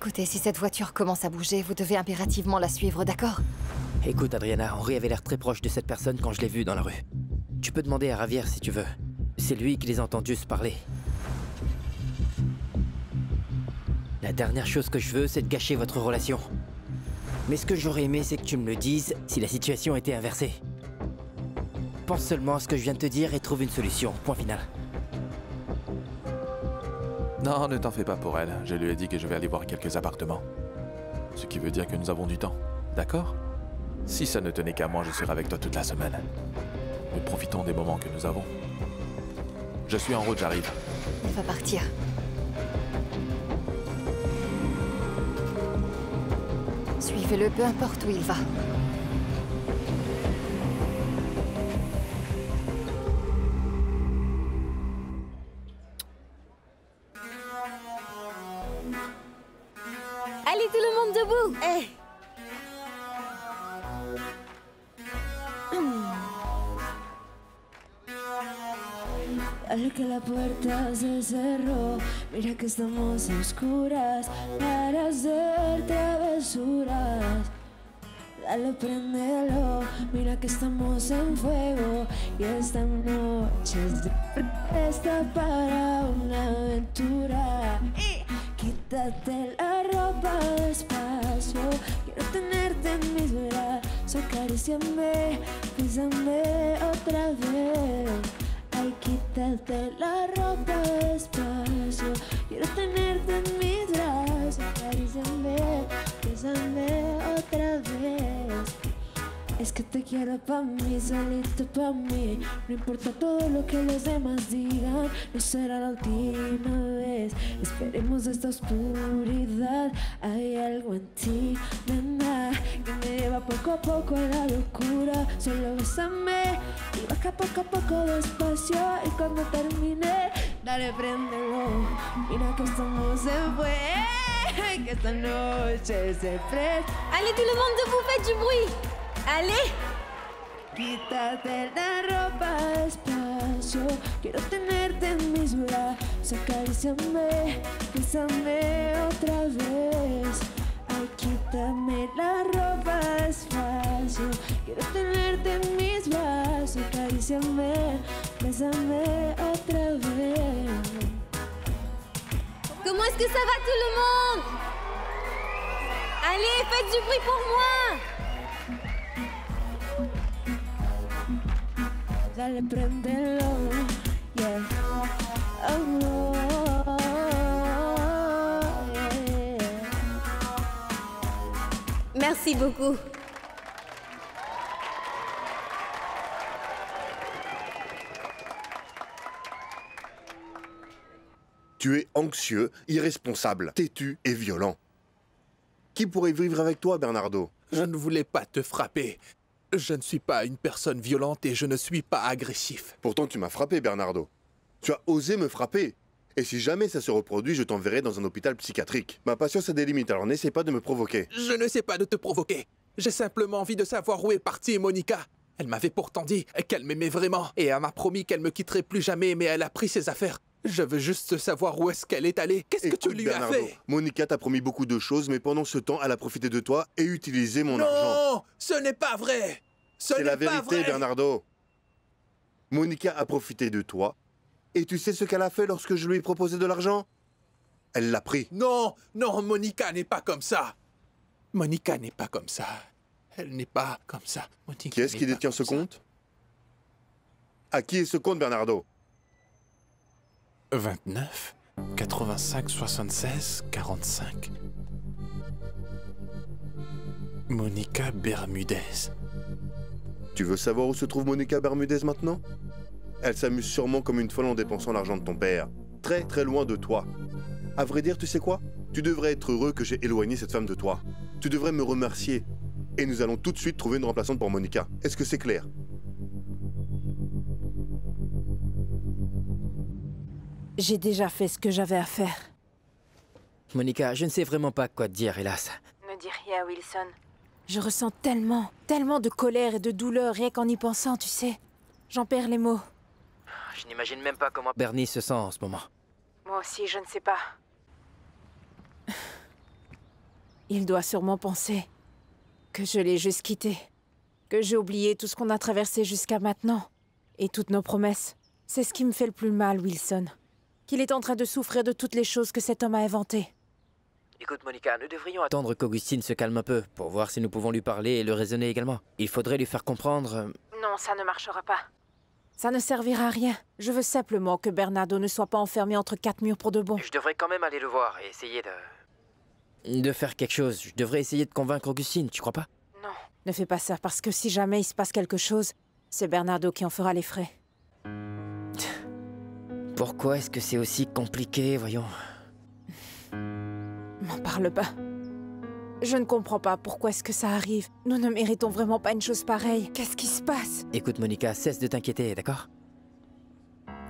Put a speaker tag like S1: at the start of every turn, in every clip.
S1: Écoutez, si cette voiture commence à bouger, vous devez impérativement la suivre, d'accord?
S2: Écoute, Adriana, Henry avait l'air très proche de cette personne quand je l'ai vu dans la rue. Tu peux demander à Javier si tu veux. C'est lui qui les a entendus se parler. La dernière chose que je veux, c'est de gâcher votre relation. Mais ce que j'aurais aimé, c'est que tu me le dises si la situation était inversée. Pense seulement à ce que je viens de te dire et trouve une solution. Point final.
S3: Non, ne t'en fais pas pour elle. Je lui ai dit que je vais aller voir quelques appartements. Ce qui veut dire que nous avons du temps. D'accord? Si ça ne tenait qu'à moi, je serais avec toi toute la semaine. Mais profitons des moments que nous avons. Je suis en route, j'arrive.
S1: Il va partir. Suivez-le, peu importe où il va.
S4: Allez, tout le monde debout!
S5: Dale que la puerta se cerró, mira que estamos a oscuras para hacer travesuras. Dale, préndelo, mira que estamos en fuego y esta noche está para una aventura. Quítate la ropa despacio, quiero tenerte en mis brazos, acaríciame, bésame otra vez. Ay, quítate la ropa despacio, quiero tenerte en mis brazos, acaríciame, bésame otra vez. Es que te quiero pa' mí, solito pa' mí. No importa todo lo que los demás digan, no será la última vez. Esperemos esta oscuridad. Hay algo en ti, nena, que me lleva poco a poco a la locura. Solo bésame y baja poco a poco despacio. Y cuando termine, dale, préndelo. Mira que estamos en fuego, que esta noche se presta.
S4: Allez, tout le monde debout, faites du bruit! Allez!
S5: Quítate la ropa despacio, quiero tenerte en mis brazos, acaríciame, bésame otra vez. Ay, quítame la ropa despacio, quiero tenerte en mis brazos, acaríciame, bésame otra vez.
S4: Comment est-ce que ça va, tout le monde? Allez, faites du bruit pour moi!
S5: Dale, préndelo, yeah. Oh, yeah.
S4: Merci beaucoup.
S6: Tu es anxieux, irresponsable, têtu et violent. Qui pourrait vivre avec toi, Bernardo?
S3: Je ne voulais pas te frapper. Je ne suis pas une personne violente et je ne suis pas agressif.
S6: Pourtant, tu m'as frappé, Bernardo. Tu as osé me frapper. Et si jamais ça se reproduit, je t'enverrai dans un hôpital psychiatrique. Ma patience a des limites, alors n'essaie pas de me provoquer.
S3: Je ne sais pas de te provoquer. J'ai simplement envie de savoir où est partie Monica. Elle m'avait pourtant dit qu'elle m'aimait vraiment et elle m'a promis qu'elle me quitterait plus jamais, mais elle a pris ses affaires. Je veux juste savoir où est-ce qu'elle est allée. Qu'est-ce que tu lui
S6: Bernardo,
S3: as fait?
S6: Monica t'a promis beaucoup de choses, mais pendant ce temps, elle a profité de toi et utilisé mon argent.
S3: Non, ce n'est pas vrai.
S6: C'est la vérité, Bernardo. Monica a profité de toi. Et tu sais ce qu'elle a fait lorsque je lui ai proposé de l'argent? Elle l'a pris.
S3: Non, non, Monica n'est pas comme ça. Monica n'est pas comme ça. Elle n'est pas comme ça. Monica
S6: Qui est-ce qui
S3: n'est pas
S6: détient ce
S3: comme ça.
S6: compte? À qui est ce compte, Bernardo?
S3: 29 85 76 45. Monica Bermudez.
S6: Tu veux savoir où se trouve Monica Bermudez maintenant? Elle s'amuse sûrement comme une folle en dépensant l'argent de ton père. Très très loin de toi. À vrai dire, tu sais quoi? Tu devrais être heureux que j'ai éloigné cette femme de toi. Tu devrais me remercier. Et nous allons tout de suite trouver une remplaçante pour Monica. Est-ce que c'est clair?
S5: J'ai déjà fait ce que j'avais à faire.
S2: Monica, je ne sais vraiment pas quoi te dire, hélas.
S5: Ne dis rien, Wilson. Je ressens tellement de colère et de douleur rien qu'en y pensant, tu sais. J'en perds les mots.
S2: Je n'imagine même pas comment Bernie se sent en ce moment.
S5: Moi aussi, je ne sais pas.
S7: Il doit sûrement penser que je l'ai juste quitté. Que j'ai oublié tout ce qu'on a traversé jusqu'à maintenant. Et toutes nos promesses. C'est ce qui me fait le plus mal, Wilson. Qu'il est en train de souffrir de toutes les choses que cet homme a inventées.
S2: Écoute, Monica, nous devrions attendre qu'Augustine se calme un peu pour voir si nous pouvons lui parler et le raisonner également. Il faudrait lui faire comprendre...
S7: Non, ça ne marchera pas. Ça ne servira à rien. Je veux simplement que Bernardo ne soit pas enfermé entre 4 murs pour de bon.
S2: Je devrais quand même aller le voir et essayer de faire quelque chose. Je devrais essayer de convaincre Augustine, tu crois pas?
S7: Non, ne fais pas ça, parce que si jamais il se passe quelque chose, c'est Bernardo qui en fera les frais.
S2: Pourquoi est-ce que c'est aussi compliqué, voyons?
S7: M'en parle pas. Je ne comprends pas pourquoi est-ce que ça arrive. Nous ne méritons vraiment pas une chose pareille. Qu'est-ce qui se passe?
S2: Écoute, Monica, cesse de t'inquiéter, d'accord?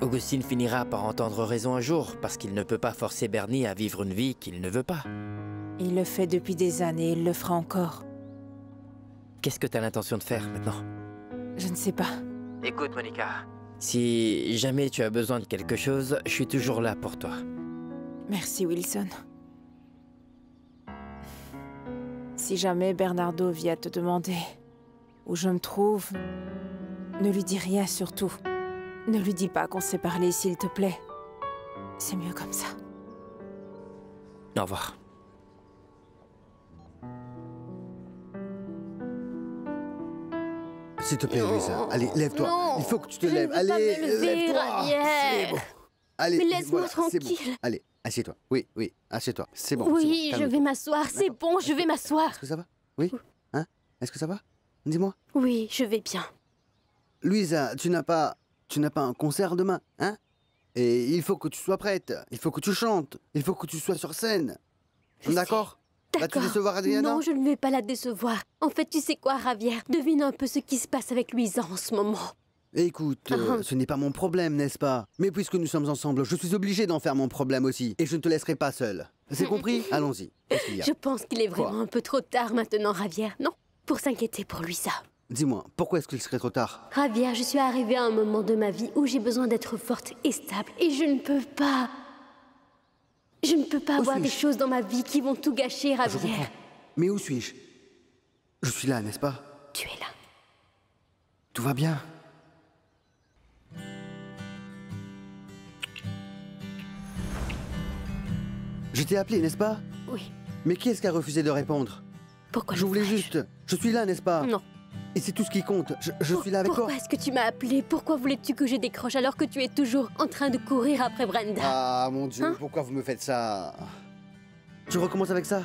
S2: Augustine finira par entendre raison un jour, parce qu'il ne peut pas forcer Bernie à vivre une vie qu'il ne veut pas.
S7: Il le fait depuis des années, il le fera encore.
S2: Qu'est-ce que t'as l'intention de faire maintenant?
S7: Je ne sais pas.
S2: Écoute, Monica, si jamais tu as besoin de quelque chose, je suis toujours là pour toi.
S7: Merci, Wilson. Si jamais Bernardo vient te demander où je me trouve, ne lui dis rien surtout. Ne lui dis pas qu'on s'est parlé, s'il te plaît. C'est mieux comme ça.
S2: Au revoir.
S8: S'il te plaît, Louisa. Allez, lève-toi.
S4: Non.
S8: Il faut que tu te
S4: Je ne
S8: lèves.
S4: veux pas
S8: Allez,
S4: me lever,
S8: lève-toi.
S4: Javier.
S8: C'est bon. Allez,
S4: Mais laisse-moi
S8: voilà, c'est bon.
S4: tranquille.
S8: Allez, assieds-toi. Oui, oui, assieds-toi. C'est bon.
S4: Oui,
S8: c'est bon,
S4: je
S8: calme-toi.
S4: vais m'asseoir. C'est bon, je vais m'asseoir.
S8: Est-ce que ça va? Oui? Hein? Est-ce que ça va? Dis-moi.
S4: Oui, je vais bien.
S8: Louisa, tu n'as pas un concert demain, hein? Et il faut que tu sois prête. Il faut que tu chantes. Il faut que tu sois sur scène.
S4: Je
S8: D'accord? Vas-tu
S4: D'accord.
S8: décevoir Adriana?
S4: Non, je ne vais pas la décevoir. En fait, tu sais quoi, Javier? Devine un peu ce qui se passe avec Louisa en ce moment.
S8: Écoute, ce n'est pas mon problème, n'est-ce pas? Mais puisque nous sommes ensemble, je suis obligé d'en faire mon problème aussi. Et je ne te laisserai pas seul. C'est compris? Allons-y. Qu'est-ce qu'il y a?
S4: Je pense qu'il est
S8: Quoi?
S4: vraiment un peu trop tard maintenant, Javier. Non? Pour s'inquiéter pour Louisa.
S8: Dis-moi, pourquoi est-ce qu'il serait trop tard?
S4: Javier, je suis arrivée à un moment de ma vie où j'ai besoin d'être forte et stable. Et je ne peux pas... Je ne peux pas avoir des choses dans ma vie qui vont tout gâcher,
S8: Je
S4: Javier.
S8: comprends. Mais où suis-je? Je suis là, n'est-ce pas?
S4: Tu es là.
S8: Tout va bien. Je t'ai appelé, n'est-ce pas?
S4: Oui.
S8: Mais qui est-ce qui a refusé de répondre?
S4: Pourquoi
S8: Je
S4: le
S8: voulais
S4: ferais-je?
S8: juste... Je suis là, n'est-ce pas?
S4: Non.
S8: Et c'est tout ce qui compte. Je suis là avec toi.
S4: Pourquoi est-ce que tu m'as appelé? Pourquoi voulais-tu que je décroche alors que tu es toujours en train de courir après Brenda?
S8: Ah, mon Dieu,
S4: Hein?
S8: pourquoi vous me faites ça? Tu recommences avec ça?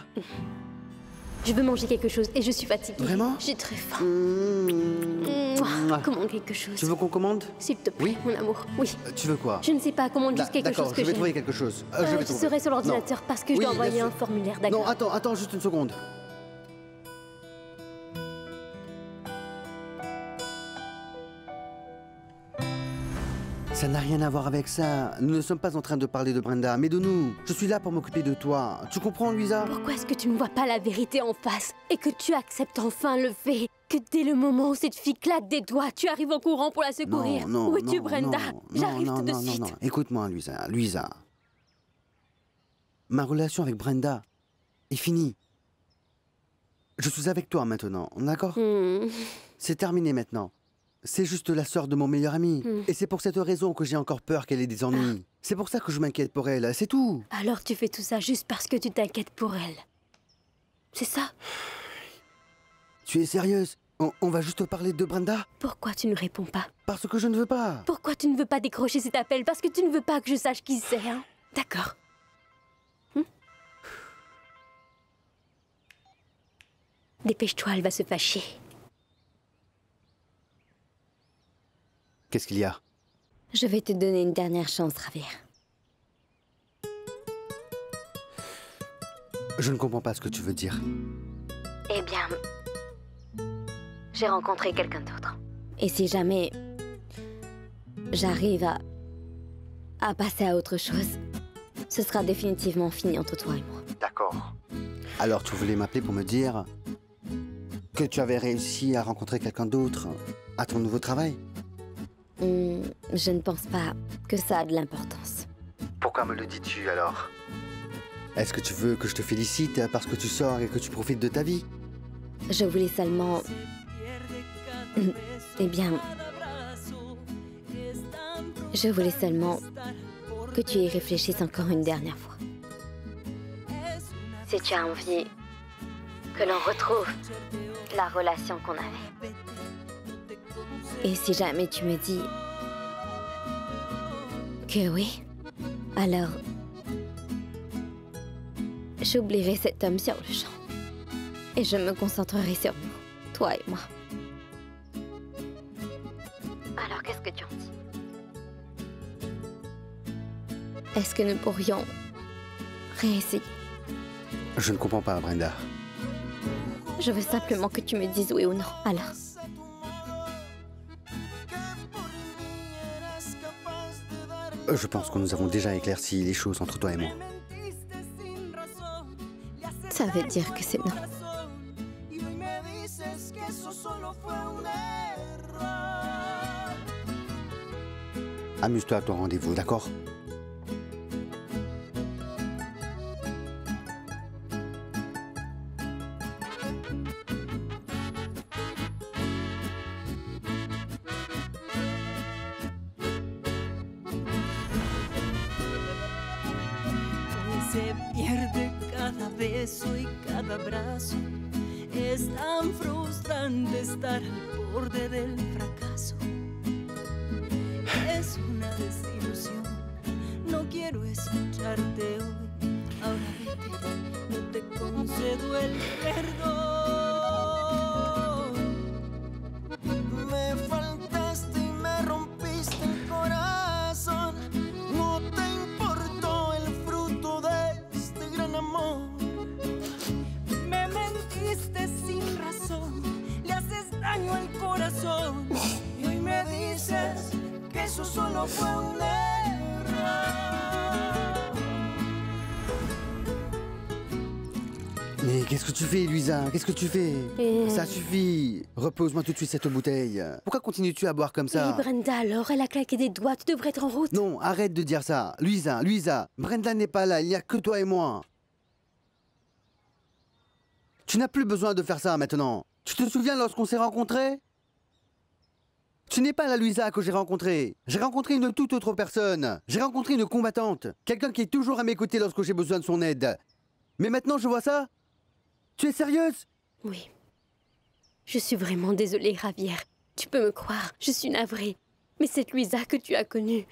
S4: Je veux manger quelque chose et je suis fatiguée.
S8: Vraiment?
S4: J'ai très faim.
S8: Mouah.
S4: Commande quelque chose.
S8: Tu veux qu'on commande?
S4: S'il te plaît,
S8: Oui?
S4: mon amour. Oui.
S8: Tu veux quoi?
S4: Je ne sais pas, commande juste quelque
S8: D'accord,
S4: chose que
S8: je vais
S4: j'aime.
S8: trouver quelque chose. Je vais
S4: Je
S8: trouver.
S4: serai sur l'ordinateur
S8: Non.
S4: parce que je
S8: Oui,
S4: dois
S8: bien
S4: envoyer
S8: sûr.
S4: un formulaire,
S8: Non,
S4: d'accord?
S8: attends juste une seconde. Ça n'a rien à voir avec ça. Nous ne sommes pas en train de parler de Brenda, mais de nous. Je suis là pour m'occuper de toi. Tu comprends, Louisa?
S4: Pourquoi est-ce que tu ne vois pas la vérité en face et que tu acceptes enfin le fait que dès le moment où cette fille claque des doigts, tu arrives en courant pour la secourir?
S8: Non,
S4: Où es-tu,
S8: non,
S4: Brenda?
S8: non,
S4: J'arrive
S8: non,
S4: tout de
S8: non,
S4: suite.
S8: non. Écoute-moi, Louisa. Louisa. Ma relation avec Brenda est finie. Je suis avec toi maintenant, d'accord? C'est terminé maintenant. C'est juste la sœur de mon meilleur ami. Et c'est pour cette raison que j'ai encore peur qu'elle ait des ennuis. C'est pour ça que je m'inquiète pour elle, c'est tout.
S4: Alors tu fais tout ça juste parce que tu t'inquiètes pour elle. C'est ça?
S8: Tu es sérieuse? On va juste parler de Brenda?
S4: Pourquoi tu ne réponds pas?
S8: Parce que je ne veux pas.
S4: Pourquoi tu ne veux pas décrocher cet appel? Parce que tu ne veux pas que je sache qui c'est, hein? D'accord. Dépêche-toi, elle va se fâcher.
S8: Qu'est-ce qu'il y a?
S4: Je vais te donner une dernière chance, Javier.
S8: Je ne comprends pas ce que tu veux dire.
S4: Eh bien, j'ai rencontré quelqu'un d'autre. Et si jamais j'arrive à passer à autre chose, ce sera définitivement fini entre toi et moi.
S8: D'accord. Alors tu voulais m'appeler pour me dire que tu avais réussi à rencontrer quelqu'un d'autre à ton nouveau travail?
S4: Je ne pense pas que ça a de l'importance.
S8: Pourquoi me le dis-tu alors? Est-ce que tu veux que je te félicite parce que tu sors et que tu profites de ta vie?
S4: Je voulais seulement... Eh bien... Je voulais seulement que tu y réfléchisses encore une dernière fois. Si tu as envie que l'on retrouve la relation qu'on avait. Et si jamais tu me dis que oui, alors j'oublierai cet homme sur le champ. Et je me concentrerai sur nous, toi et moi. Alors qu'est-ce que tu en dis? Est-ce que nous pourrions réessayer?
S8: Je ne comprends pas, Brenda.
S4: Je veux simplement que tu me dises oui ou non. Alors.
S8: Je pense que nous avons déjà éclairci les choses entre toi et moi.
S4: Ça veut dire que c'est non.
S8: Amuse-toi à ton rendez-vous, d'accord?
S5: Se pierde cada beso y cada abrazo. Es tan frustrante estar al borde del fracaso. Es una desilusión. No quiero escucharte hoy. Ahora vete, no te concedo el perdón. Me faltaste y me rompiste el corazón. No te importó el fruto de este gran amor. Me mentiste sin razón, le haces daño al corazón. Y hoy me dices que eso solo fue un error.
S8: Mais qu'est-ce que tu fais, Luisa? Qu'est-ce que tu fais? Ça suffit. Repose-moi tout de suite cette bouteille. Pourquoi continues-tu à boire comme ça?
S4: Et Brenda, alors, elle a claqué des doigts. Tu devrais être en route.
S8: Non, arrête de dire ça. Luisa, Brenda n'est pas là. Il n'y a que toi et moi. Tu n'as plus besoin de faire ça maintenant. Tu te souviens lorsqu'on s'est rencontrés? Tu n'es pas la Luisa que j'ai rencontrée. J'ai rencontré une toute autre personne. J'ai rencontré une combattante. Quelqu'un qui est toujours à mes côtés lorsque j'ai besoin de son aide. Mais maintenant, je vois ça. Tu es sérieuse?
S4: Oui. Je suis vraiment désolée, Javier. Tu peux me croire, je suis navrée. Mais cette Luisa que tu as connue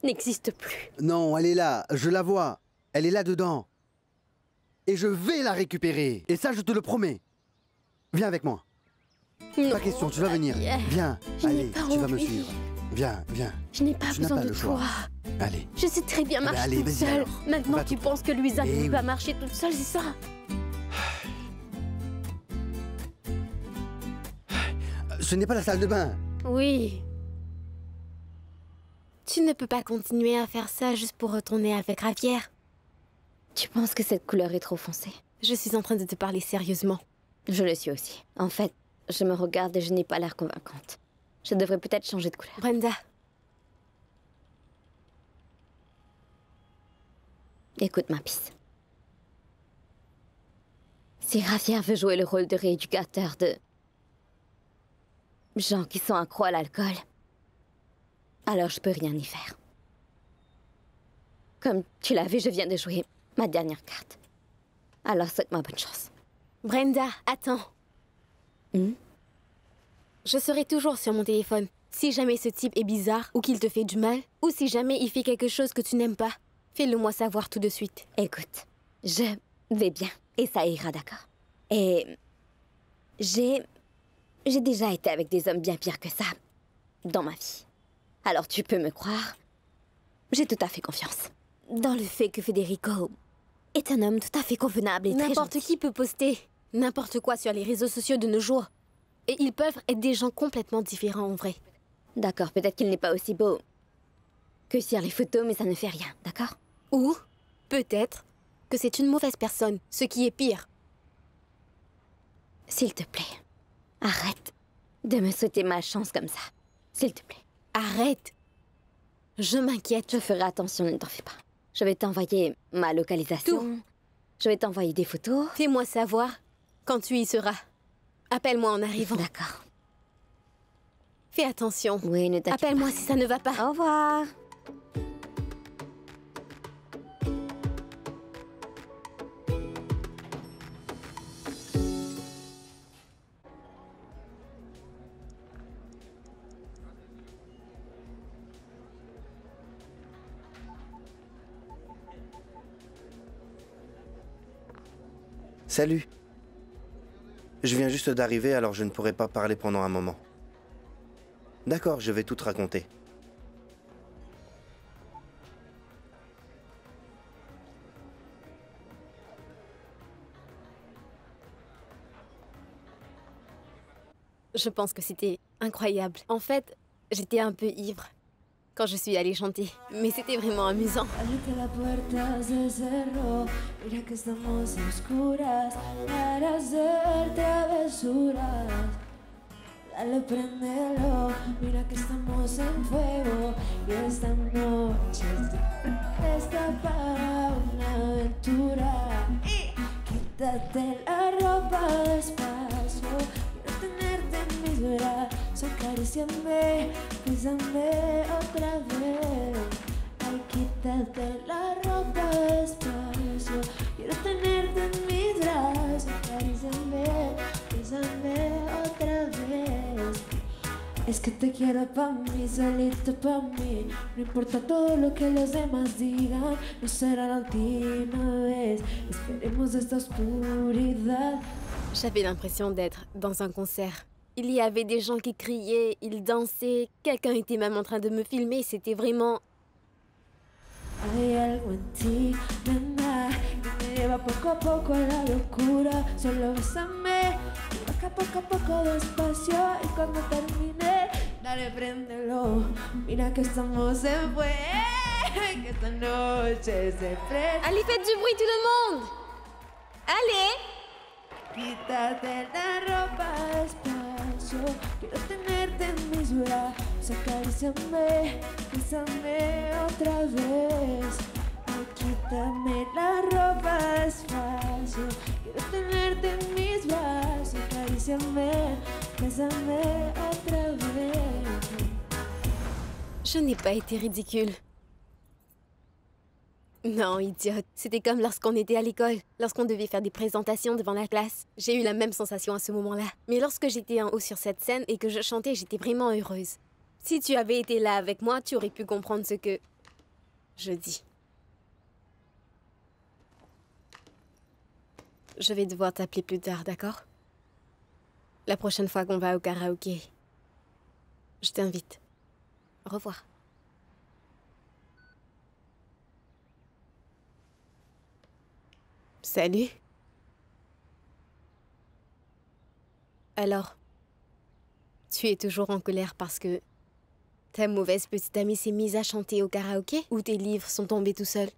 S4: n'existe plus.
S8: Non, elle est là. Je la vois. Elle est là-dedans. Et je vais la récupérer. Et ça, je te le promets. Viens avec moi.
S4: Non,
S8: Pas question, tu vas venir.
S4: Javier.
S8: Viens.
S4: Je n'ai
S8: Allez,
S4: pas
S8: tu vas me
S4: envie.
S8: suivre. Viens, viens.
S4: Je n'ai pas
S8: Tu n'as
S4: besoin
S8: pas
S4: de
S8: le choix.
S4: toi.
S8: Allez.
S4: Je sais très bien
S8: Eh ben,
S4: marcher
S8: allez,
S4: toute
S8: vas-y
S4: seule.
S8: alors.
S4: Maintenant,
S8: Va-t'en.
S4: tu penses que Luisa ne
S8: Eh
S4: peut pas
S8: oui.
S4: marcher toute seule, c'est ça?
S8: Ce n'est pas la salle de bain.
S4: Oui. Tu ne peux pas continuer à faire ça juste pour retourner avec Javier. Tu penses que cette couleur est trop foncée? Je suis en train de te parler sérieusement. Je le suis aussi. En fait, je me regarde et je n'ai pas l'air convaincante. Je devrais peut-être changer de couleur. Brenda. Écoute ma piste. Si Javier veut jouer le rôle de rééducateur de gens qui sont accros à l'alcool, alors je peux rien y faire. Comme tu l'as vu, je viens de jouer ma dernière carte. Alors souhaite-moi bonne chance. Brenda, attends. Je serai toujours sur mon téléphone. Si jamais ce type est bizarre, ou qu'il te fait du mal, ou si jamais il fait quelque chose que tu n'aimes pas, fais-le moi savoir tout de suite. Écoute, je vais bien, et ça ira, d'accord? Et j'ai déjà été avec des hommes bien pires que ça dans ma vie. Alors tu peux me croire, j'ai tout à fait confiance dans le fait que Federico est un homme tout à fait convenable et très gentil. N'importe qui peut poster n'importe quoi sur les réseaux sociaux de nos jours. Et ils peuvent être des gens complètement différents en vrai. D'accord, peut-être qu'il n'est pas aussi beau que sur les photos, mais ça ne fait rien, d'accord? Ou peut-être que c'est une mauvaise personne, ce qui est pire. S'il te plaît, arrête de me souhaiter malchance comme ça. S'il te plaît. Arrête. Je m'inquiète. Je ferai attention, ne t'en fais pas. Je vais t'envoyer ma localisation. Je vais t'envoyer des photos.
S7: Fais-moi savoir quand tu y seras. Appelle-moi en arrivant.
S4: D'accord.
S7: Fais attention.
S4: Oui, ne t'inquiète pas.
S7: Appelle-moi si ça ne va pas.
S4: Au revoir.
S9: Salut. Je viens juste d'arriver, alors je ne pourrai pas parler pendant un moment. D'accord, je vais tout te raconter.
S7: Je pense que c'était incroyable. En fait, j'étais un peu ivre quand je suis allée chanter. Mais c'était vraiment amusant.
S5: Dale que la puerta se cerró, mira que estamos a oscuras para hacer travesuras. Dale, préndelo, mira que estamos en fuego y esta noche está para una aventura. Quítate la ropa despacio, quiero tenerte en mis brazos, acaríciame, bésame otra vez. Ay, quítate la ropa despacio, quiero tenerte en mis brazos, acaríciame, bésame otra vez. Es que te quiero pa' mí, solito pa' mí. No importa todo lo que los demás digan, no será la última vez. Esperemos esta oscuridad.
S7: J'avais l'impression d'être dans un concert. Il y avait des gens qui criaient, ils dansaient. Quelqu'un était même en train de me filmer. C'était vraiment...
S5: Hay algo en ti, nena, que me lleva poco a poco a la locura. Solo bésame, y baja poco a poco despacio. Y cuando termine, dale, préndelo. Mira que estamos en fuego, que esta noche se prende.
S7: Allez, faites du bruit, tout le monde! Allez!
S5: Quítate la ropa despacio, quiero tenerte en mis brazos, acaríciame, bésame otra vez. Ay, quítame la ropa despacio, quiero tenerte en mis brazos, acaríciame, bésame otra vez.
S7: Je n'ai pas été ridicule. Non, idiote. C'était comme lorsqu'on était à l'école, lorsqu'on devait faire des présentations devant la classe. J'ai eu la même sensation à ce moment-là. Mais lorsque j'étais en haut sur cette scène et que je chantais, j'étais vraiment heureuse. Si tu avais été là avec moi, tu aurais pu comprendre ce que je dis. Je vais devoir t'appeler plus tard, d'accord? La prochaine fois qu'on va au karaoké, je t'invite. Au revoir. Salut. Alors, tu es toujours en colère parce que ta mauvaise petite amie s'est mise à chanter au karaoké ou tes livres sont tombés tout seuls?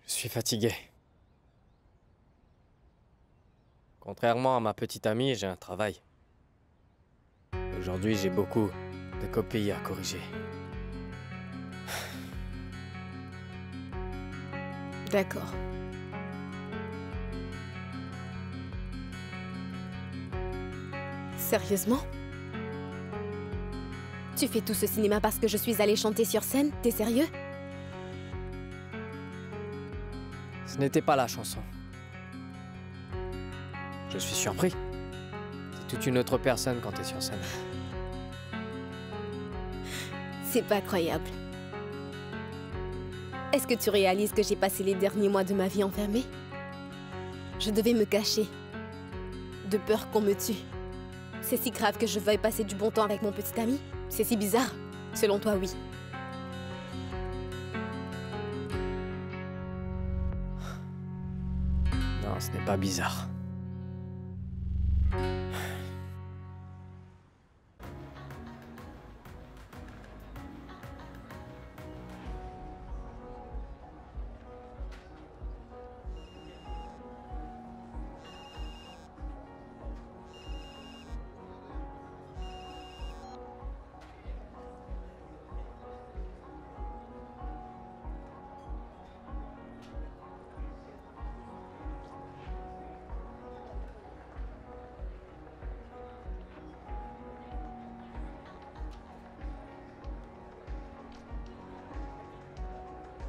S10: Je suis fatigué. Contrairement à ma petite amie, j'ai un travail. Aujourd'hui, j'ai beaucoup de copies à corriger.
S7: D'accord. Sérieusement? Tu fais tout ce cinéma parce que je suis allée chanter sur scène? T'es sérieux?
S10: Ce n'était pas la chanson. Je suis surpris. C'est toute une autre personne quand t'es sur scène.
S7: C'est pas croyable. Est-ce que tu réalises que j'ai passé les derniers mois de ma vie enfermée? Je devais me cacher. De peur qu'on me tue. C'est si grave que je veuille passer du bon temps avec mon petit ami? C'est si bizarre? Selon toi, oui.
S10: Non, ce n'est pas bizarre.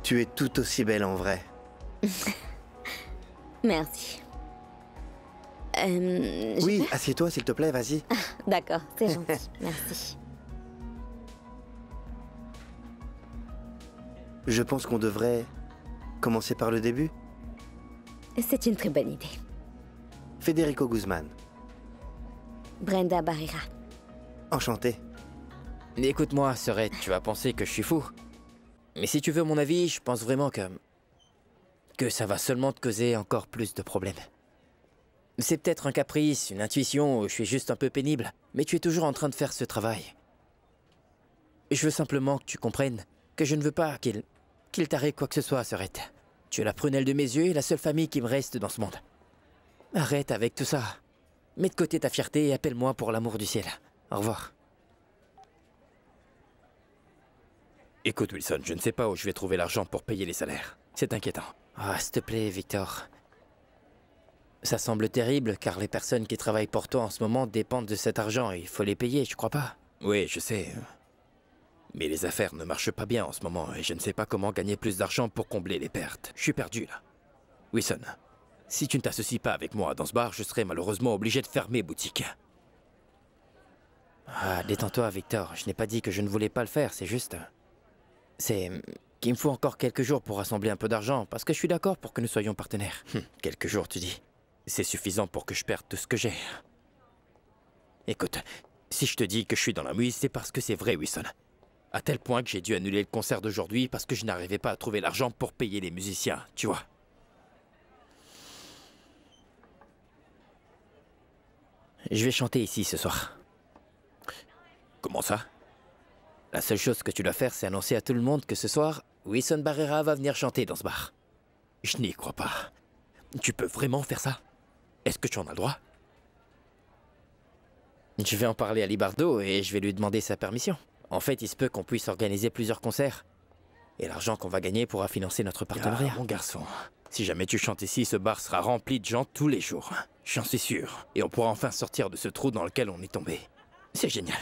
S9: Tu es tout aussi belle en vrai.
S4: Merci.
S9: Oui, assieds-toi s'il te plaît, vas-y.
S4: D'accord, c'est gentil. Merci.
S9: Je pense qu'on devrait commencer par le début.
S4: C'est une très bonne idée.
S9: Federico Guzman.
S4: Brenda Barrera.
S9: Enchanté.
S2: Écoute-moi, Serette, tu vas penser que je suis fou. Mais si tu veux mon avis, je pense vraiment que ça va seulement te causer encore plus de problèmes. C'est peut-être un caprice, une intuition, ou je suis juste un peu pénible, mais tu es toujours en train de faire ce travail. Je veux simplement que tu comprennes que je ne veux pas qu'il t'arrive quoi que ce soit, Serette. Tu es la prunelle de mes yeux et la seule famille qui me reste dans ce monde. Arrête avec tout ça. Mets de côté ta fierté et appelle-moi pour l'amour du ciel. Au revoir. Écoute, Wilson, je ne sais pas où je vais trouver l'argent pour payer les salaires. C'est inquiétant. Ah, s'il te plaît, Victor. Ça semble terrible, car les personnes qui travaillent pour toi en ce moment dépendent de cet argent et il faut les payer, tu crois pas? Oui, je sais. Mais les affaires ne marchent pas bien en ce moment et je ne sais pas comment gagner plus d'argent pour combler les pertes. Je suis perdu, là. Wilson, si tu ne t'associes pas avec moi dans ce bar, je serai malheureusement obligé de fermer boutique. Ah, détends-toi, Victor. Je n'ai pas dit que je ne voulais pas le faire, c'est juste... C'est qu'il me faut encore quelques jours pour rassembler un peu d'argent, parce que je suis d'accord pour que nous soyons partenaires. Quelques jours, tu dis. C'est suffisant pour que je perde tout ce que j'ai. Écoute, si je te dis que je suis dans la mouise, c'est parce que c'est vrai, Wilson. À tel point que j'ai dû annuler le concert d'aujourd'hui parce que je n'arrivais pas à trouver l'argent pour payer les musiciens, tu vois. Je vais chanter ici ce soir. Comment ça? La seule chose que tu dois faire, c'est annoncer à tout le monde que ce soir, Wilson Barrera va venir chanter dans ce bar. Je n'y crois pas. Tu peux vraiment faire ça? Est-ce que tu en as le droit? Je vais en parler à Libardo et je vais lui demander sa permission. En fait, il se peut qu'on puisse organiser plusieurs concerts. Et l'argent qu'on va gagner pourra financer notre partenariat. Mon garçon, si jamais tu chantes ici, ce bar sera rempli de gens tous les jours. J'en suis sûr. Et on pourra enfin sortir de ce trou dans lequel on est tombé. C'est génial.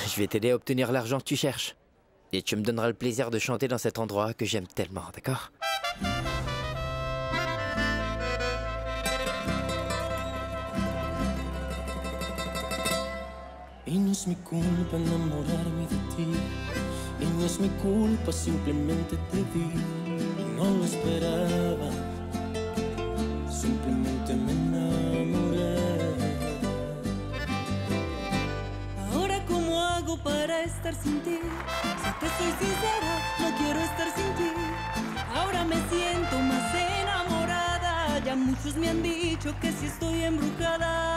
S2: Je vais t'aider à obtenir l'argent que tu cherches. Et tu me donneras le plaisir de chanter dans cet endroit que j'aime tellement, d'accord?
S11: Y no es mi culpa enamorarme de ti. Y no es mi culpa, simplemente te vi y no lo esperaba. Simplemente me enamoré. Ahora cómo hago para estar sin ti. Si te soy sincera, no quiero estar sin ti. Ahora me siento más enamorada. Ya muchos me han dicho que si estoy embrujada.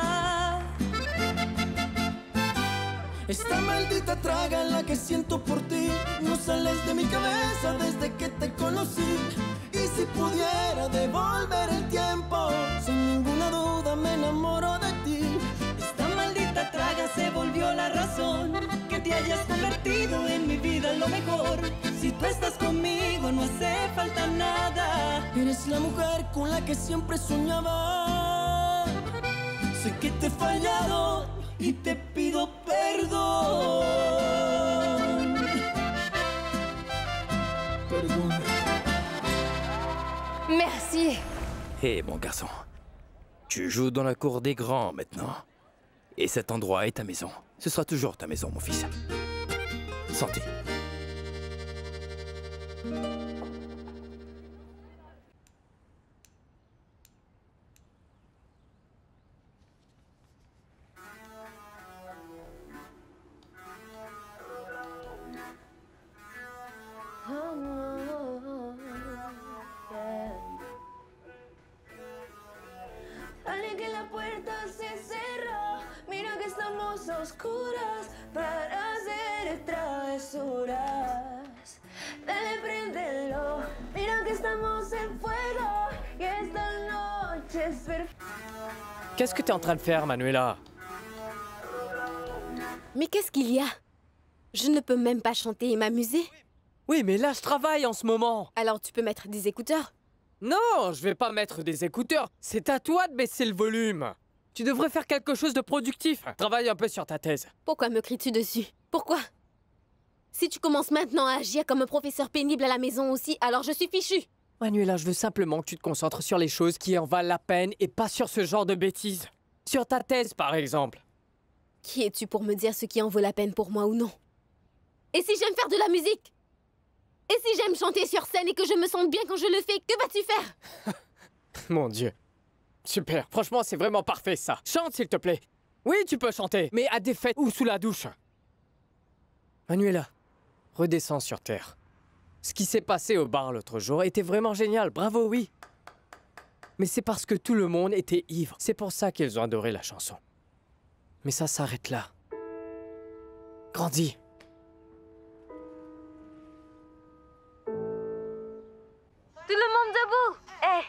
S11: Esta maldita traga en la que siento por ti no sales de mi cabeza desde que te conocí. Y si pudiera devolver el tiempo, sin ninguna duda me enamoro de ti. Esta maldita traga se volvió la razón que te hayas convertido en mi vida en lo mejor. Si tú estás conmigo no hace falta nada. Eres la mujer con la que siempre soñaba. Sé que te he fallado y te pido perdón. Perdón.
S1: Merci.
S2: Hé, mon garçon. Tu joues dans la cour des grands maintenant. Et cet endroit est ta maison. Ce sera toujours ta maison, mon fils. Santé.
S5: Dale que la puerta se cerró. Mira que estamos a oscuras para hacer travesuras. Dale, préndelo. Mira que estamos en fuego y esta noche es perfecta.
S10: Qu'est-ce que t'es en train de faire, Manuela?
S4: Mais qu'est-ce qu'il y a? Je ne peux même pas chanter et m'amuser.
S10: Oui, mais là, je travaille en ce moment.
S4: Alors tu peux mettre des écouteurs?
S10: Non, je vais pas mettre des écouteurs. C'est à toi de baisser le volume. Tu devrais faire quelque chose de productif. Travaille un peu sur ta thèse.
S4: Pourquoi me cries-tu dessus? Pourquoi? Si tu commences maintenant à agir comme un professeur pénible à la maison aussi, alors je suis fichue.
S10: Manuela, je veux simplement que tu te concentres sur les choses qui en valent la peine et pas sur ce genre de bêtises. Sur ta thèse, par exemple.
S4: Qui es-tu pour me dire ce qui en vaut la peine pour moi ou non? Et si j'aime faire de la musique? Et si j'aime chanter sur scène et que je me sente bien quand je le fais, que vas-tu faire?
S10: Mon Dieu. Super, franchement, c'est vraiment parfait, ça. Chante, s'il te plaît. Oui, tu peux chanter, mais à des fêtes ou sous la douche. Manuela, redescends sur Terre. Ce qui s'est passé au bar l'autre jour était vraiment génial, bravo, oui. Mais c'est parce que tout le monde était ivre. C'est pour ça qu'ils ont adoré la chanson. Mais ça s'arrête là. Grandis.
S4: Tout le monde debout! Hé!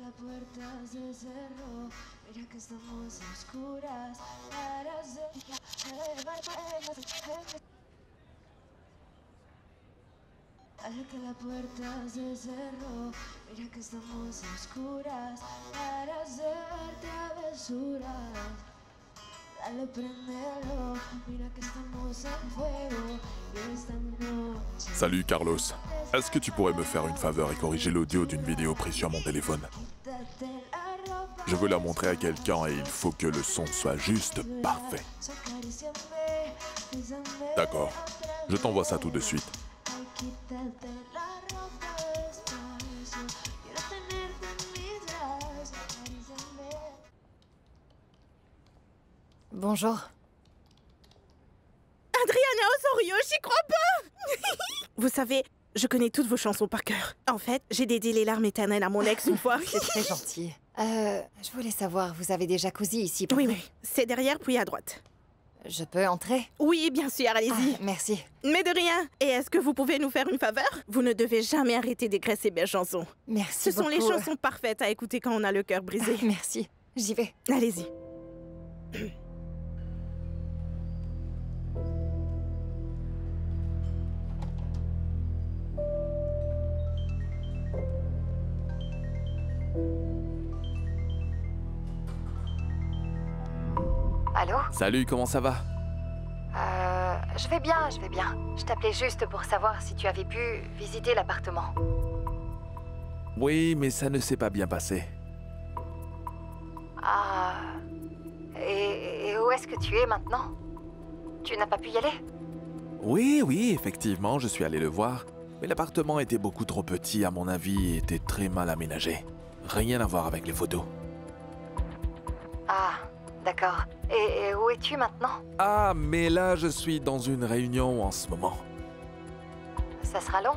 S5: La puerta se cerró, mira que estamos a oscuras. Para que la puerta se cerró, mira que estamos a oscuras. Para hacer travesuras. Dale, prendelo, mira que estamos en fuego. Y esta noche.
S3: Salut Carlos. Est-ce que tu pourrais me faire une faveur et corriger l'audio d'une vidéo prise sur mon téléphone? Je veux la montrer à quelqu'un et il faut que le son soit juste parfait. D'accord. Je t'envoie ça tout de suite.
S1: Bonjour.
S12: Adriana Osorio, j'y crois pas. Vous savez, je connais toutes vos chansons par cœur. En fait, j'ai dédié les larmes éternelles à mon ex une fois.
S1: C'est très gentil. Je voulais savoir, vous avez des jacuzzis ici pour
S12: Oui, c'est derrière puis à droite.
S1: Je peux entrer?
S12: Oui, bien sûr, allez-y.
S1: Ah, merci.
S12: Mais de rien. Et est-ce que vous pouvez nous faire une faveur? Vous ne devez jamais arrêter d'écrire ces belles chansons.
S1: Merci
S12: Ce sont les chansons parfaites à écouter quand on a le cœur brisé.
S1: Merci, j'y vais.
S12: Allez-y.
S1: Allô?
S3: Salut, comment ça va?
S1: Je vais bien, je vais bien. Je t'appelais juste pour savoir si tu avais pu visiter l'appartement.
S3: Oui, mais ça ne s'est pas bien passé.
S1: Ah... Et où est-ce que tu es maintenant? Tu n'as pas pu y aller?
S3: Oui, effectivement, je suis allé le voir. Mais l'appartement était beaucoup trop petit à mon avis et était très mal aménagé. Rien à voir avec les photos.
S1: Ah, d'accord. Et où es-tu maintenant?
S3: Ah, mais là, je suis dans une réunion en ce moment.
S1: Ça sera long?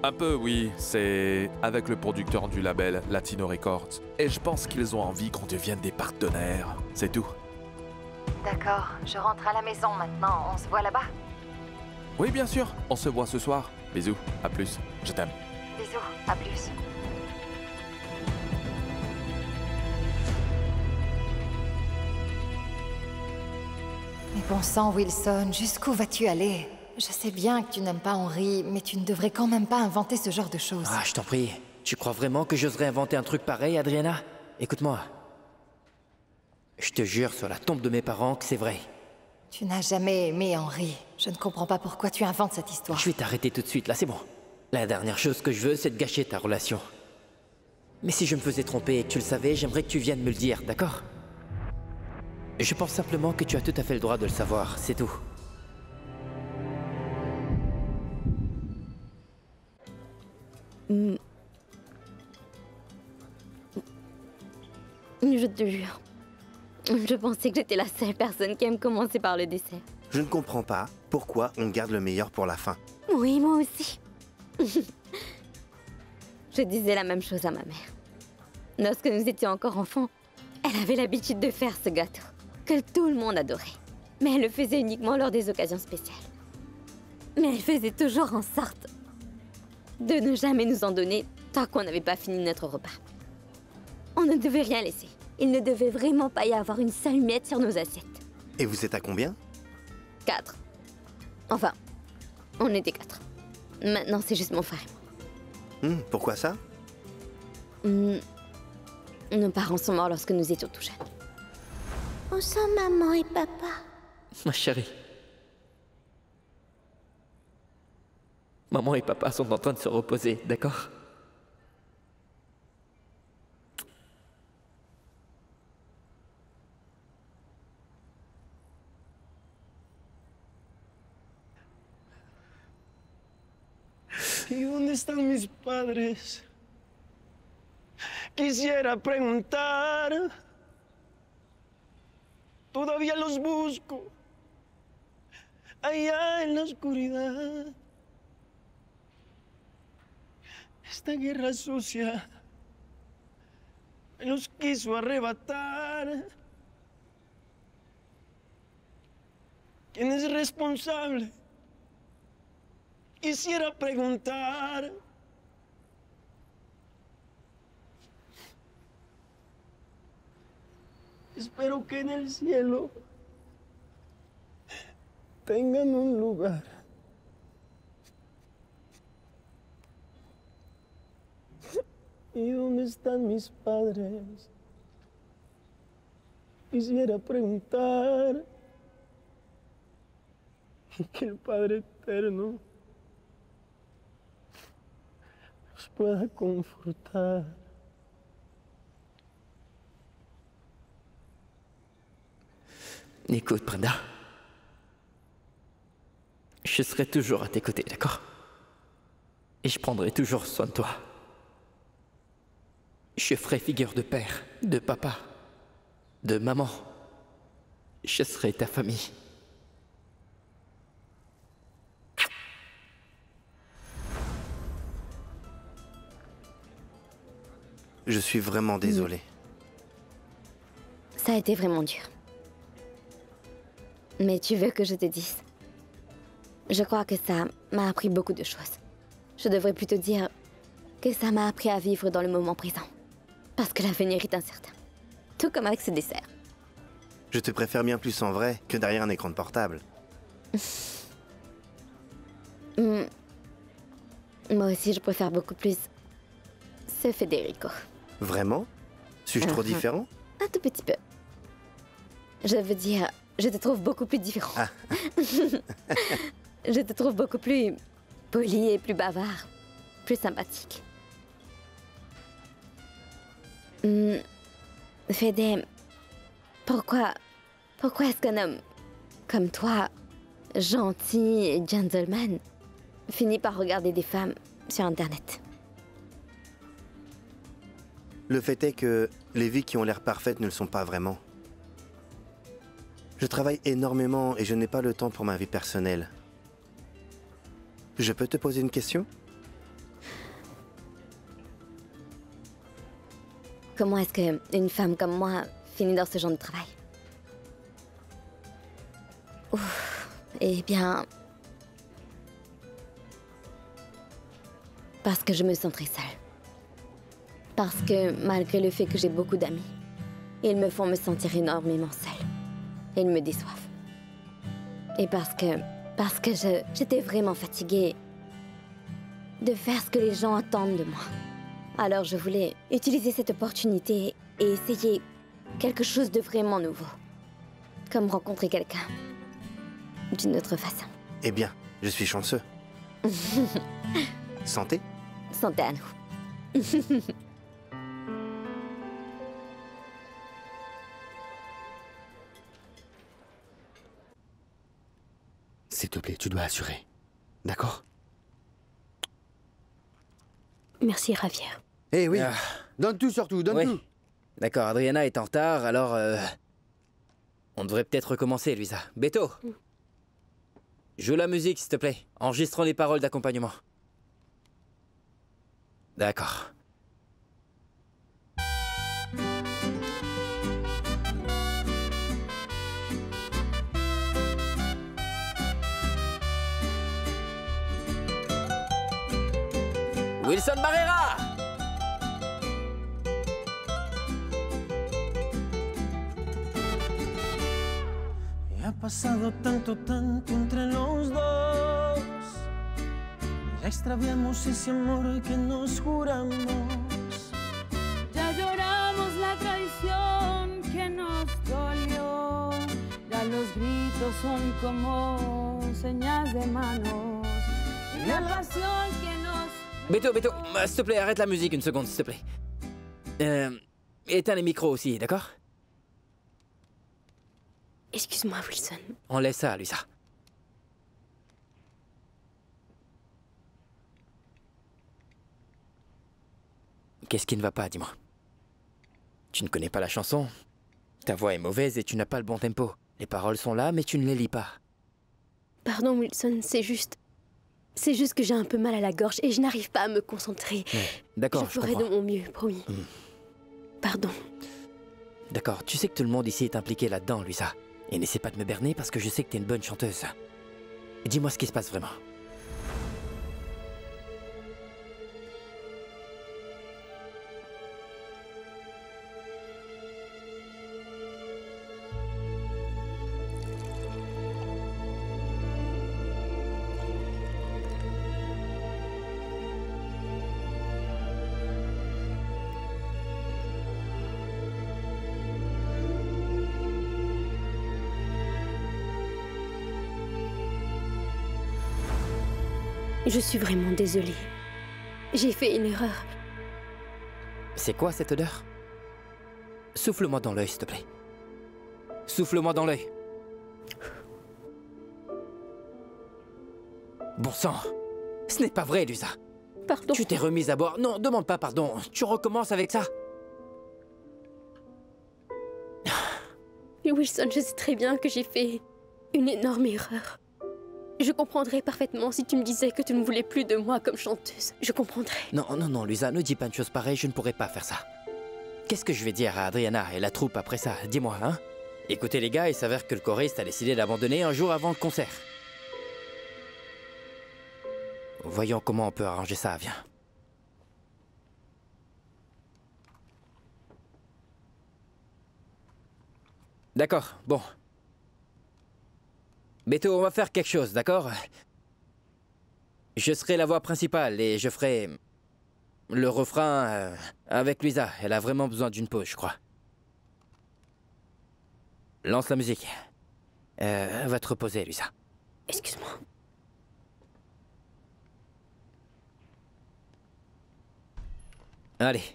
S3: Un peu, oui. C'est avec le producteur du label Latino Records. Et je pense qu'ils ont envie qu'on devienne des partenaires. C'est tout.
S1: D'accord. Je rentre à la maison maintenant. On se voit là-bas?
S3: Oui, bien sûr. On se voit ce soir. Bisous. À plus. Je t'aime.
S1: Bisous. À plus. Mais bon sang, Wilson, jusqu'où vas-tu aller? Je sais bien que tu n'aimes pas Henry, mais tu ne devrais quand même pas inventer ce genre de choses.
S2: Ah, je t'en prie. Tu crois vraiment que j'oserais inventer un truc pareil, Adriana? Écoute-moi. Je te jure sur la tombe de mes parents que c'est vrai.
S1: Tu n'as jamais aimé Henry. Je ne comprends pas pourquoi tu inventes cette histoire.
S2: Je vais t'arrêter tout de suite, là, c'est bon. La dernière chose que je veux, c'est de gâcher ta relation. Mais si je me faisais tromper et que tu le savais, j'aimerais que tu viennes me le dire, d'accord? Je pense simplement que tu as tout à fait le droit de le savoir, c'est tout.
S4: Je te jure. Je pensais que j'étais la seule personne qui aime commencer par le dessert.
S9: Je ne comprends pas pourquoi on garde le meilleur pour la fin.
S4: Oui, moi aussi. Je disais la même chose à ma mère. Lorsque nous étions encore enfants, elle avait l'habitude de faire ce gâteau, que tout le monde adorait. Mais elle le faisait uniquement lors des occasions spéciales. Mais elle faisait toujours en sorte de ne jamais nous en donner tant qu'on n'avait pas fini notre repas. On ne devait rien laisser. Il ne devait vraiment pas y avoir une seule miette sur nos assiettes.
S9: Et vous êtes à combien?
S4: 4. Enfin, on était 4. Maintenant, c'est juste mon frère et moi.
S9: Pourquoi ça?
S4: Nos parents sont morts lorsque nous étions tout jeunes. Où sont maman et papa?
S2: Ma chérie. Maman et papa sont en train de se reposer, d'accord?
S11: ¿Y dónde están mis padres? Quisiera preguntar. Todavía los busco. Allá en la oscuridad. Esta guerra sucia me los quiso arrebatar. ¿Quién es responsable? Quisiera preguntar. Espero que en el cielo tengan un lugar. ¿Y dónde están mis padres? Quisiera preguntar. Y que el Padre Eterno los pueda confortar.
S2: Écoute, Brenda. Je serai toujours à tes côtés, d'accord? Et je prendrai toujours soin de toi. Je ferai figure de père, de papa, de maman. Je serai ta famille.
S9: Je suis vraiment désolé.
S4: Ça a été vraiment dur. Mais tu veux que je te dise? Je crois que ça m'a appris beaucoup de choses. Je devrais plutôt dire que ça m'a appris à vivre dans le moment présent. Parce que l'avenir est incertain. Tout comme avec ce dessert.
S9: Je te préfère bien plus en vrai que derrière un écran de portable.
S4: Moi aussi, je préfère beaucoup plus ce Federico.
S9: Vraiment? Suis-je trop différent?
S4: Un tout petit peu. Je veux dire, je te trouve beaucoup plus différent.
S9: Ah.
S4: Je te trouve beaucoup plus poli et plus bavard. Plus sympathique. Fede, pourquoi est-ce qu'un homme comme toi, gentil et gentleman, finit par regarder des femmes sur Internet?
S9: Le fait est que les vies qui ont l'air parfaites ne le sont pas vraiment. Je travaille énormément et je n'ai pas le temps pour ma vie personnelle. Je peux te poser une question?
S4: Comment est-ce qu'une femme comme moi finit dans ce genre de travail? Ouf, eh bien... Parce que je me sens très seule. Parce que malgré le fait que j'ai beaucoup d'amis, ils me font me sentir énormément seule. Ils me déçoivent. Et parce que j'étais vraiment fatiguée de faire ce que les gens attendent de moi. Alors je voulais utiliser cette opportunité et essayer quelque chose de vraiment nouveau. Comme rencontrer quelqu'un d'une autre façon.
S9: Eh bien, je suis chanceux. Santé?
S4: Santé à nous.
S8: S'il te plaît, tu dois assurer. D'accord?
S4: Merci, Javier.
S8: Eh oui, donne tout surtout, donne tout.
S2: D'accord, Adriana est en retard, alors... On devrait peut-être recommencer, Luisa. Beto, joue la musique, s'il te plaît. Enregistrons les paroles d'accompagnement. D'accord. Wilson Barrera!
S11: Ha pasado tanto entre los dos. Ya extraviamos ese amor que nos juramos.
S5: Ya lloramos besos son como señas de manos. Y la pasión que nos...
S2: Beto, s'il te plaît, arrête la musique une seconde, s'il te plaît. Éteins les micros aussi, d'accord?
S4: Excuse-moi, Wilson.
S2: On laisse ça, Luisa. Qu'est-ce qui ne va pas, dis-moi? Tu ne connais pas la chanson? Ta voix est mauvaise et tu n'as pas le bon tempo. Les paroles sont là, mais tu ne les lis pas.
S4: Pardon, Wilson, c'est juste... C'est juste que j'ai un peu mal à la gorge et je n'arrive pas à me concentrer.
S2: Ouais, d'accord,
S4: je ferai de mon mieux, promis. Pardon.
S2: D'accord, tu sais que tout le monde ici est impliqué là-dedans, Luisa. Et n'essaie pas de me berner parce que je sais que t'es une bonne chanteuse. Dis-moi ce qui se passe vraiment.
S4: Je suis vraiment désolée. J'ai fait une erreur.
S2: C'est quoi cette odeur? Souffle-moi dans l'œil, s'il te plaît. Souffle-moi dans l'œil. Bon sang, ce n'est pas vrai, Luisa.
S4: Pardon.
S2: Tu t'es remise à boire. Non, demande pas pardon. Tu recommences avec ça.
S4: Wilson, je sais très bien que j'ai fait une énorme erreur. Je comprendrais parfaitement si tu me disais que tu ne voulais plus de moi comme chanteuse. Je comprendrais.
S2: Non, Luisa, ne dis pas une chose pareille, je ne pourrais pas faire ça. Qu'est-ce que je vais dire à Adriana et la troupe après ça? Dis-moi, hein? Écoutez les gars, il s'avère que le choriste a décidé d'abandonner un jour avant le concert. Voyons comment on peut arranger ça, viens. D'accord, bon. Beto, on va faire quelque chose, d'accord? Je serai la voix principale et je ferai le refrain avec Luisa. Elle a vraiment besoin d'une pause, je crois. Lance la musique. Va te reposer, Luisa.
S4: Excuse-moi.
S2: Allez.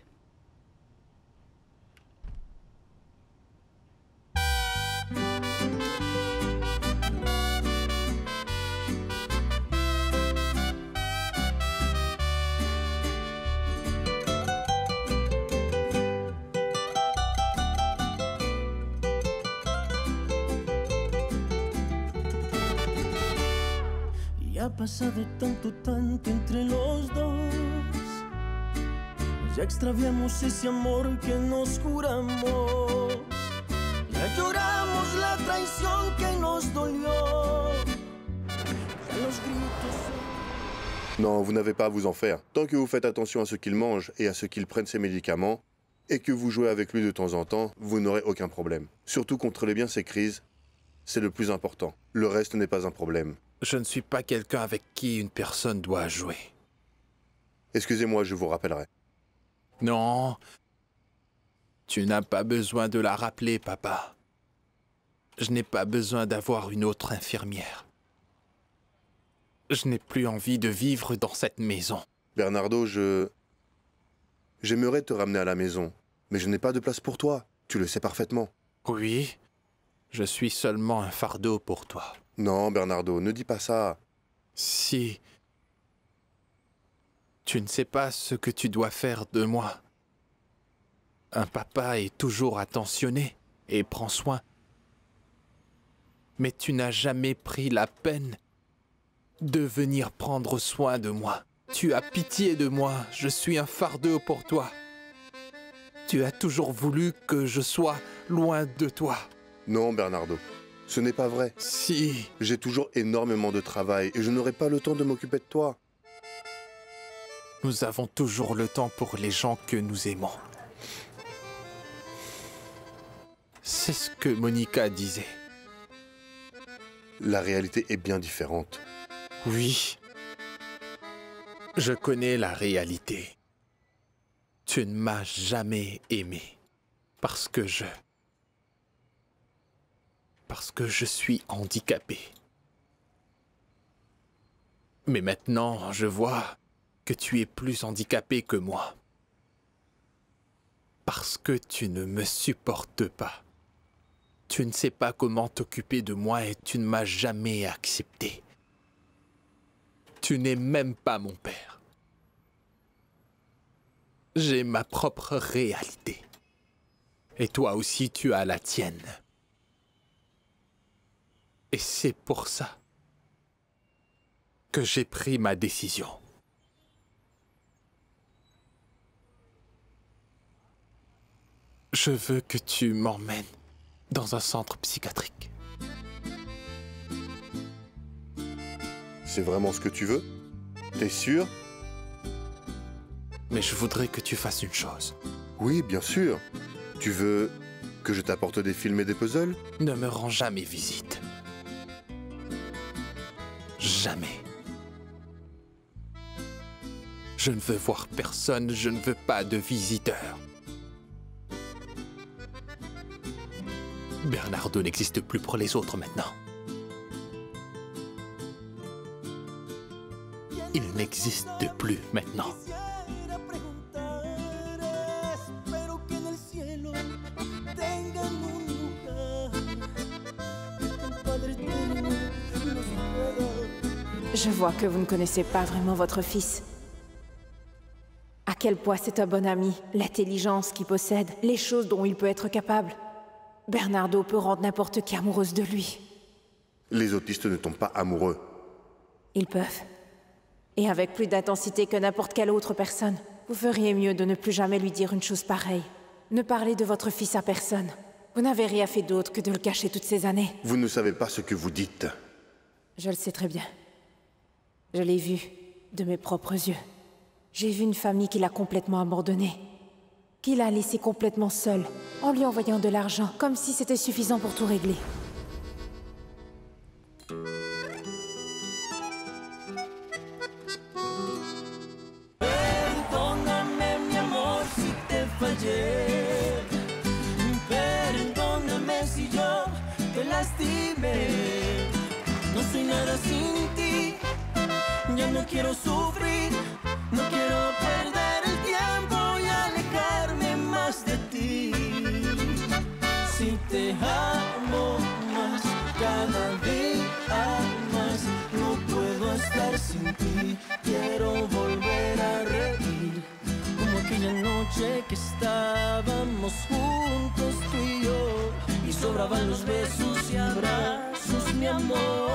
S11: Ya ha pasado tanto entre los dos. Ya extraviamos ese amor que nos juramos. Ya lloramos la traición que nos dolió. Ya los gritos...
S6: Non, vous n'avez pas à vous en faire. Tant que vous faites attention à ce qu'il mange et à ce qu'il prenne ses médicaments, et que vous jouez avec lui de temps en temps, vous n'aurez aucun problème. Surtout contrôlez bien ses crises, c'est le plus important. Le reste n'est pas un problème.
S3: Je ne suis pas quelqu'un avec qui une personne doit jouer.
S6: Excusez-moi, je vous rappellerai.
S3: Non. Tu n'as pas besoin de la rappeler, papa. Je n'ai pas besoin d'avoir une autre infirmière. Je n'ai plus envie de vivre dans cette maison.
S6: Bernardo, j'aimerais te ramener à la maison, mais je n'ai pas de place pour toi. Tu le sais parfaitement.
S3: Oui, je suis seulement un fardeau pour toi.
S6: Non, Bernardo, ne dis pas ça.
S3: Si tu ne sais pas ce que tu dois faire de moi. Un papa est toujours attentionné et prend soin. Mais tu n'as jamais pris la peine de venir prendre soin de moi. Tu as pitié de moi, je suis un fardeau pour toi. Tu as toujours voulu que je sois loin de toi.
S6: Non, Bernardo. Ce n'est pas vrai.
S3: Si.
S6: J'ai toujours énormément de travail et je n'aurai pas le temps de m'occuper de toi.
S3: Nous avons toujours le temps pour les gens que nous aimons. C'est ce que Monica disait.
S6: La réalité est bien différente.
S3: Oui. Je connais la réalité. Tu ne m'as jamais aimé. Parce que Parce que je suis handicapé. Mais maintenant, je vois que tu es plus handicapé que moi. Parce que tu ne me supportes pas. Tu ne sais pas comment t'occuper de moi et tu ne m'as jamais accepté. Tu n'es même pas mon père. J'ai ma propre réalité. Et toi aussi, tu as la tienne. Et c'est pour ça que j'ai pris ma décision. Je veux que tu m'emmènes dans un centre psychiatrique.
S6: C'est vraiment ce que tu veux? T'es sûr?
S3: Mais je voudrais que tu fasses une chose.
S6: Oui, bien sûr. Tu veux que je t'apporte des films et des puzzles?
S3: Ne me rends jamais visite. Jamais. Je ne veux voir personne, je ne veux pas de visiteurs. Bernardo n'existe plus pour les autres maintenant. Il n'existe plus maintenant.
S7: Je vois que vous ne connaissez pas vraiment votre fils. À quel point c'est un bon ami, l'intelligence qu'il possède, les choses dont il peut être capable. Bernardo peut rendre n'importe qui amoureuse de lui.
S6: Les autistes ne tombent pas amoureux.
S7: Ils peuvent. Et avec plus d'intensité que n'importe quelle autre personne. Vous feriez mieux de ne plus jamais lui dire une chose pareille. Ne parlez de votre fils à personne. Vous n'avez rien fait d'autre que de le cacher toutes ces années.
S6: Vous ne savez pas ce que vous dites.
S7: Je le sais très bien. Je l'ai vu, de mes propres yeux. J'ai vu une famille qui l'a complètement abandonné. Qui l'a laissé complètement seul, en lui envoyant de l'argent, comme si c'était suffisant pour tout régler.
S11: Perdóname, mi amor, si te fallé. Perdóname si yo te lastimé. No soy nada sin ti. Ya no quiero sufrir. No quiero perder el tiempo y alejarme más de ti. Si te amo más, cada día más, no puedo estar sin ti. Quiero volver a reír, como aquella noche que estábamos juntos tú y yo. Y sobraban los besos y abrazos, mi amor.